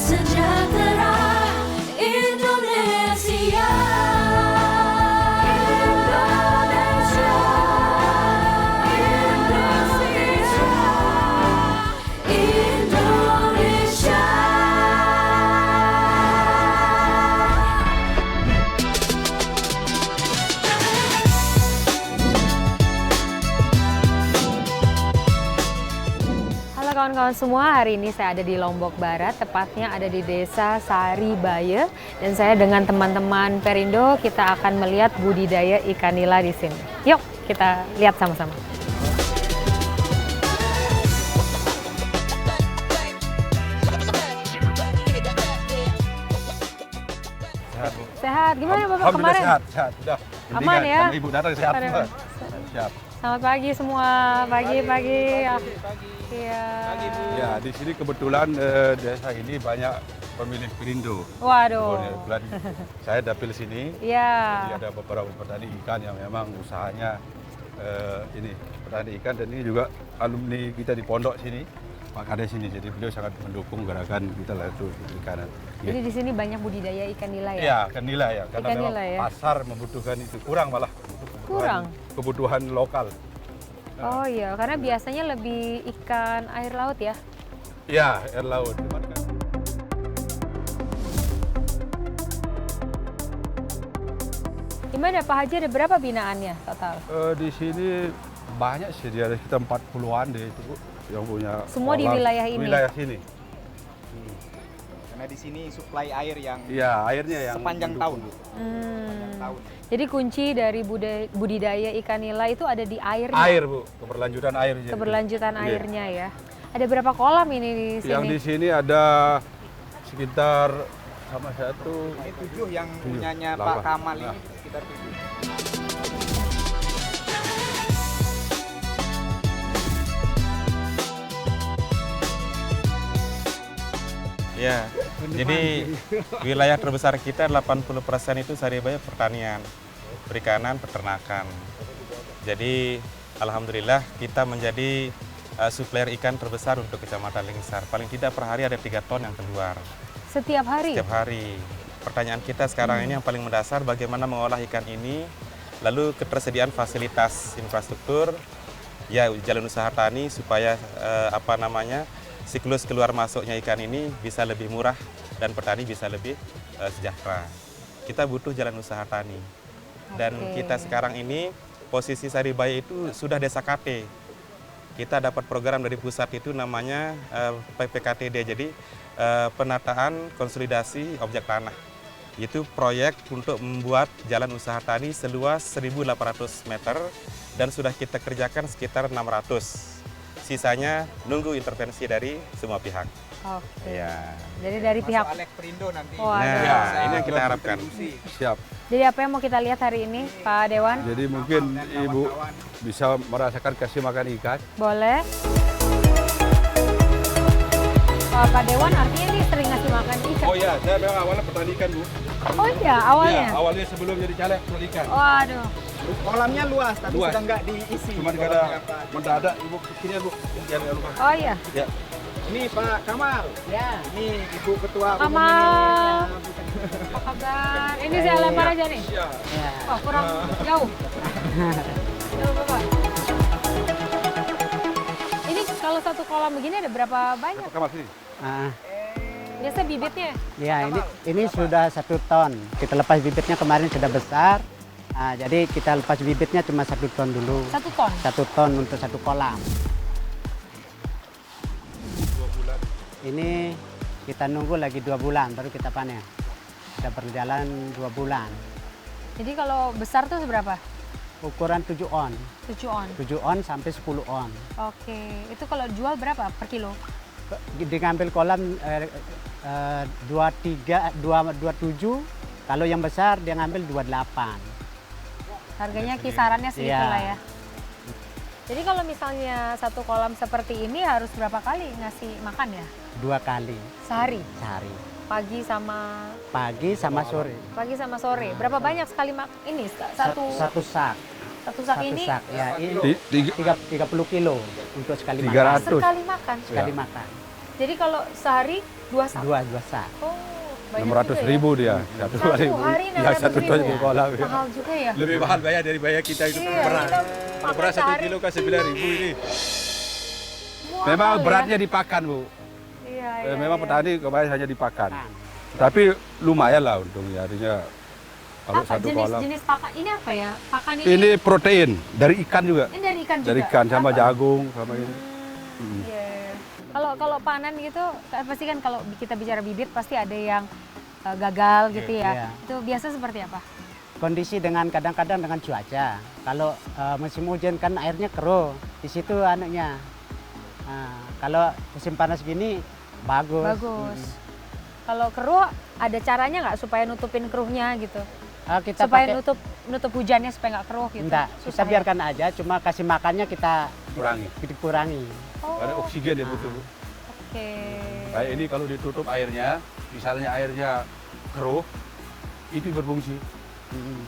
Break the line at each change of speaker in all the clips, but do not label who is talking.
sejahtera Indonesia. Indonesia, Indonesia, Indonesia.
Halo kawan-kawan semua, hari ini saya ada di Lombok Barat, tepatnya ada di Desa Saribaye, dan saya dengan teman-teman Perindo kita akan melihat budidaya ikan nila di sini. Yuk kita lihat sama-sama.
Sehat, Bu.
Sehat, gimana Bapak
Alhamdulillah
kemarin?
sehat, sehat. Sudah.
Aman ya?
Karena Ibu datang sehat.
Pada-
Pak. Siap.
Selamat pagi semua, pagi-pagi. Iya.
Ya, di sini kebetulan desa ini banyak pemilik Perindo.
Waduh.
Kebetulan saya dapil sini.
Iya.
Jadi ada beberapa petani ikan yang memang usahanya ini petani ikan, dan ini juga alumni kita di pondok sini, Pak Kades sini. Jadi beliau sangat mendukung gerakan kita lah itu ikanan.
Jadi di sini banyak budidaya ikan nila ya?
Iya, ikan nila ya, karena
Ikan
memang
nila ya?
pasar membutuhkan itu, kurang malah untuk
Kurang?
kebutuhan lokal.
Oh iya, karena biasanya lebih ikan air laut ya?
Ya, air laut. Cuman kan
Gimana Pak Haji, ada berapa binaannya total?
di sini banyak sih, dia ada sekitar 40-an deh itu, Bu, yang punya.
Semua di
kolam.
wilayah ini?
Wilayah sini.
Karena di sini suplai air yang
Iya, airnya yang
sepanjang tahun.
Hmm.
tahun.
Jadi kunci dari budidaya ikan nila itu ada di airnya?
Air, Bu, keberlanjutan air.
Keberlanjutan
Iya.
airnya ya? Ada berapa kolam ini di sini?
Yang di sini ada sekitar sama satu.
Ini 7 yang punyanya Pak
Delapan.
Kamal
Nah.
ini sekitar 7.
Ya, jadi wilayah terbesar kita 80% itu Saribaye pertanian, perikanan, peternakan. Jadi alhamdulillah kita menjadi supplier ikan terbesar untuk Kecamatan Lingsar. Paling tidak per hari ada 3 ton yang keluar
Setiap hari?
setiap hari. Pertanyaan kita sekarang ini yang paling mendasar, bagaimana mengolah ikan ini, lalu ketersediaan fasilitas infrastruktur, ya jalan usaha tani supaya siklus keluar masuknya ikan ini bisa lebih murah dan petani bisa lebih sejahtera. Kita butuh jalan usaha tani. Dan
Oke.
kita sekarang ini posisi Saribaye itu sudah desa KT. Kita dapat program dari pusat itu namanya PPKTD, jadi penataan konsolidasi objek tanah. Itu proyek untuk membuat jalan usaha tani seluas 1.800 meter dan sudah kita kerjakan sekitar 600. Sisanya nunggu intervensi dari semua pihak.
Oke.
Ya.
Jadi dari pihak...
Masuk Alek Perindo nanti.
Waduh.
Nah,
Bisa
ini yang kita harapkan.
berkontribusi.
Siap.
Jadi apa yang mau kita lihat hari ini, Pak Dewan?
Jadi mungkin
dan
Ibu
kawan-kawan.
bisa merasakan kasih makan ikan.
Boleh. Pak Dewan artinya ini sering ngasih makan ikan?
Oh iya, saya memang awalnya petani ikan, Bu.
Oh iya, awalnya?
Iya, awalnya sebelum jadi caleg petani ikan.
Waduh.
Kolamnya luas, tapi
Luas.
sudah nggak diisi.
Cuma
Kolamnya,
kada
Pak.
mendadak Ibu sini, Bu. Jangan lupa.
Oh iya.
Ya.
Ini Pak Kamal. Ya. Ini Ibu Ketua Umum
Kamal.
ini.
Apa kabar? Ini saya lempar aja nih.
Iya.
Oh, kurang jauh. Jauh, Bapak. Ini kalau satu kolam begini ada berapa banyak?
Kamar sini.
Biasa bibitnya?
Ya, ini sudah 1 ton. Kita lepas bibitnya kemarin sudah besar. Jadi kita lepas bibitnya cuma 1 ton dulu.
1 ton?
1 ton untuk 1 kolam.
2 bulan.
Ini kita nunggu lagi 2 bulan baru kita panen. Sudah berjalan 2 bulan.
Jadi kalau besar tuh seberapa?
Ukuran 7 on.
7 on.
7 on sampai 10 on.
Oke. Itu kalau jual berapa per kilo?
Diambil kolam 27. Kalau yang besar dia ngambil 28.
Harganya kisarannya segitu
Iya.
lah ya. Jadi kalau misalnya satu kolam seperti ini harus berapa kali ngasih makan ya?
2 kali
Sehari?
sehari.
Pagi sama
Sore.
pagi sama sore. Berapa banyak sekali ini? Satu
Satu sak.
satu sak
Satu
ini
sak. Ya, ini 30 kilo untuk sekali makan.
300.
sekali makan.
Sekali
Ya.
makan.
Jadi kalau sehari 2 sak?
Dua sak.
Oh, banyak
600.000 dia, satu
hari
Ya, 1 ton
600.000
di kolam. Ya.
Mahal juga ya?
Lebih mahal bayar dari bayar kita itu
Iya,
beras.
kita
Kalau
makan
beras 1
sehari.
kilo kan 9.000 ini.
Mahal
Memang
ya?
beratnya dipakan, Bu.
Iya,
Memang
iya.
petani kebanyakan hanya dipakan. Tapi lumayan lah untungnya, artinya kalau
Apa
satu kolam.
jenis pakan ini apa ya? Pakan ini,
Ini protein dari ikan juga.
ini dari ikan juga.
Dari ikan sama
Apa?
jagung sama ini.
Iya. Kalau panen gitu kan pasti kan kalau kita bicara bibit pasti ada yang gagal gitu ya.
Iya.
Itu biasa seperti apa?
Kondisi dengan kadang-kadang dengan cuaca. Kalau musim hujan kan airnya keruh, di situ anunya. Nah, kalau musim panas gini bagus.
Bagus. Kalau keruh ada caranya nggak supaya nutupin keruhnya gitu?
Kita
Supaya
pakai
nutup hujannya supaya nggak keruh gitu.
enggak,
Susah
kita
ya?
biarkan aja, cuma kasih makannya kita
Kurangi.
dikurangi.
Oh,
Karena oksigen dia butuh.
oke.
Kayak ini kalau ditutup airnya, misalnya airnya keruh, itu berfungsi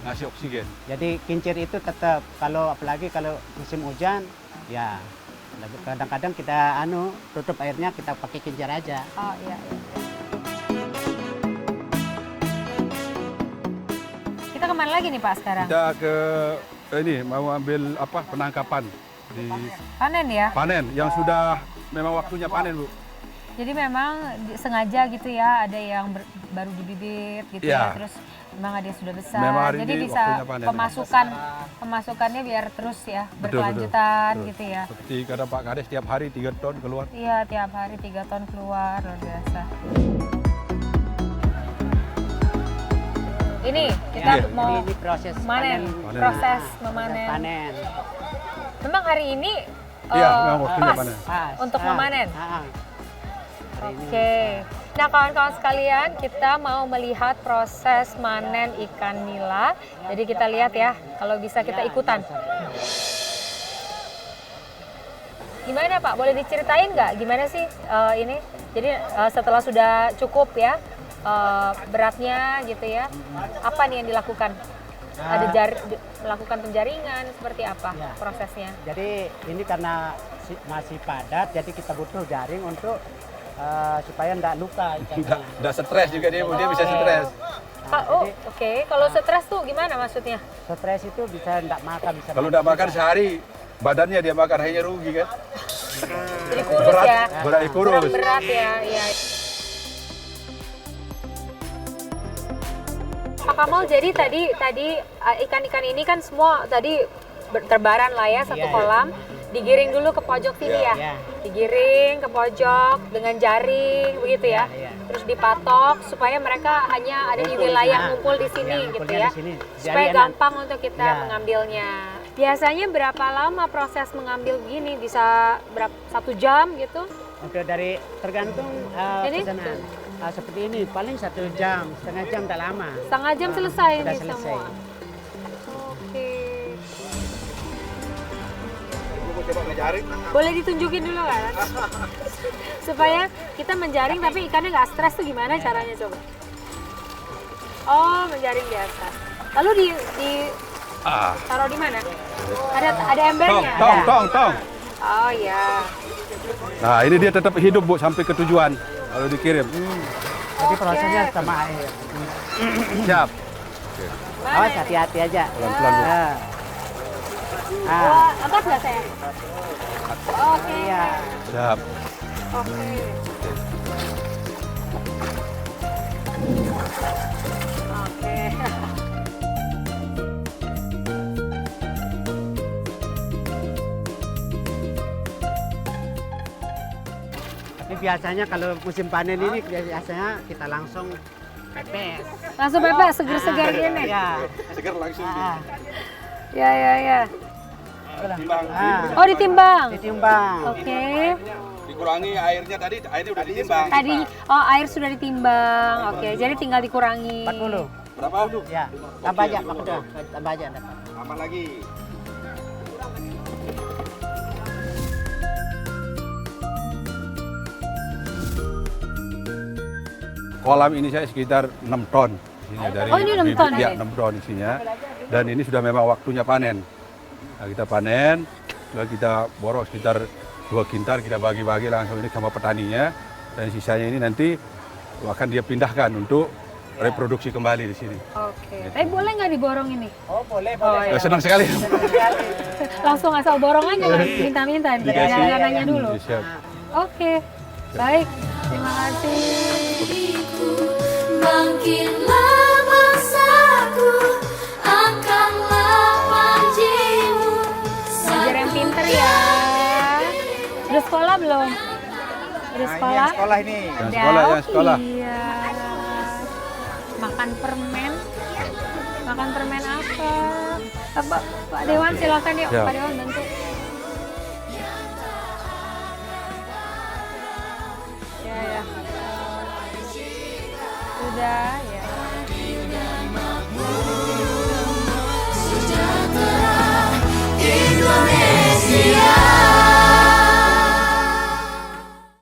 ngasih oksigen.
Jadi kincir itu tetap, kalau apalagi kalau musim hujan, ya kadang-kadang kita tutup airnya kita pakai kincir aja.
Oh iya. Iya. Kita kemana lagi nih Pak sekarang?
Kita ke ini mau ambil apa penangkapan di
Panen ya.
panen yang sudah memang waktunya panen, Bu.
Jadi memang sengaja gitu ya, ada yang baru dibibit gitu ya,
Iya.
terus memang ada yang sudah besar.
Memang hari
Jadi
ini
bisa
waktunya panen.
pemasukannya biar terus ya
Betul,
berkelanjutan
betul.
gitu ya.
Seperti kata Pak Kades tiap hari 3 ton keluar.
Iya, tiap hari 3 ton keluar, luar biasa. Ini kita
Iya.
mau
Ini proses
panen,
Panen.
proses memanen.
panen.
Memang hari ini
Iya, memang waktunya
pas
panen.
Pas.
untuk memanen.
Hari ini.
Oke. Nah, kawan-kawan sekalian, kita mau melihat proses manen ikan nila. Jadi kita lihat ya, kalau bisa kita ikutan. Gimana Pak? Boleh diceritain nggak gimana sih ini? Jadi setelah sudah cukup ya beratnya gitu ya, apa nih yang dilakukan? Ada melakukan penjaringan seperti apa
Ya.
prosesnya?
Jadi ini karena masih padat, jadi kita butuh jaring untuk supaya enggak luka ikannya.
Udah stres juga dia bisa stres.
Oh, oke. Kalau stres tuh gimana maksudnya?
Stres itu bisa enggak makan, bisa
Kalau udah makan sehari, badannya dia makan hanya rugi kan.
Jadi kurus ya?
Berat kurus.
Berat ya, iya. Pak Kamal, jadi tadi ikan-ikan ini kan semua tadi terbaran lah ya satu
Iya.
kolam, digiring dulu ke pojok sini ya,
Iya.
digiring ke pojok dengan jaring begitu ya,
Iya.
terus dipatok supaya mereka hanya ada di
Ngumpul,
wilayah
nah.
ngumpul di sini
Iya,
gitu
ngumpulnya
ya,
di sini.
supaya
Jadi enak.
gampang untuk kita
Iya.
mengambilnya. Biasanya berapa lama proses mengambil begini? Bisa 1 jam gitu?
Untuk dari tergantung
Ini?
pesanan. Seperti ini paling 1 jam, setengah jam tak lama.
Setengah jam selesai
Sudah
ini
selesai.
semua. Oke. Boleh ditunjukin dulu kan? Supaya kita menjaring tapi ikannya nggak stres tuh gimana caranya coba? Oh, menjaring biasa. Lalu di taruh di mana? Ada embernya?
Tong.
Oh ya.
Nah, ini dia tetap hidup, Bu, sampai ke tujuan. Kalau dikirim.
Jadi prosesnya sama air.
Siap.
Awas hati-hati aja.
Pelan-pelan, Bu.
Nah.
Wah, angkat nggak saya? Oke.
Iya.
Siap.
Oke. Oke.
Tapi biasanya kalau musim panen ini biasanya kita langsung pepes.
Langsung bebas, seger-seger gini.
Iya.
Seger langsung.
Ya.
Timbang.
Oh, ditimbang.
Ditimbang.
Oke.
Dikurangi airnya tadi, airnya udah ditimbang.
Tadi air sudah ditimbang. Oke, jadi tinggal dikurangi.
40.
Berapa?
Ya. Tambah aja Pak Kuda. Tambah aja dapat.
Tambah lagi. Kolam ini saya sekitar 6 ton.
Oh, ini 6 ton
ya?
ya?
6 ton isinya. Dan ini sudah memang waktunya panen. Nah, kita panen, lalu kita borok sekitar 2 kintal, kita bagi-bagi langsung ini sama petaninya. Dan sisanya ini nanti akan dia pindahkan untuk reproduksi kembali di sini.
Oke. Tapi boleh nggak diborong ini?
Oh boleh,
Oh,
boleh.
iya.
Senang sekali.
Langsung asal borong aja, minta-minta.
Dikasih.
Nanya dulu.
Siap.
Oke, baik. Terima kasih.
diriku, bangkitlah bangsaku, angkatlah panjimu.
Belajar yang pinter ya. Udah sekolah belum? Udah
Nah, ini
sekolah?
yang sekolah ini.
Yang sekolah, yang sekolah.
Iya. Makan permen. Makan permen apa? Pak Dewan silakan yuk.
Ya.
Pak Dewan bantu. Ya ya. Sudah.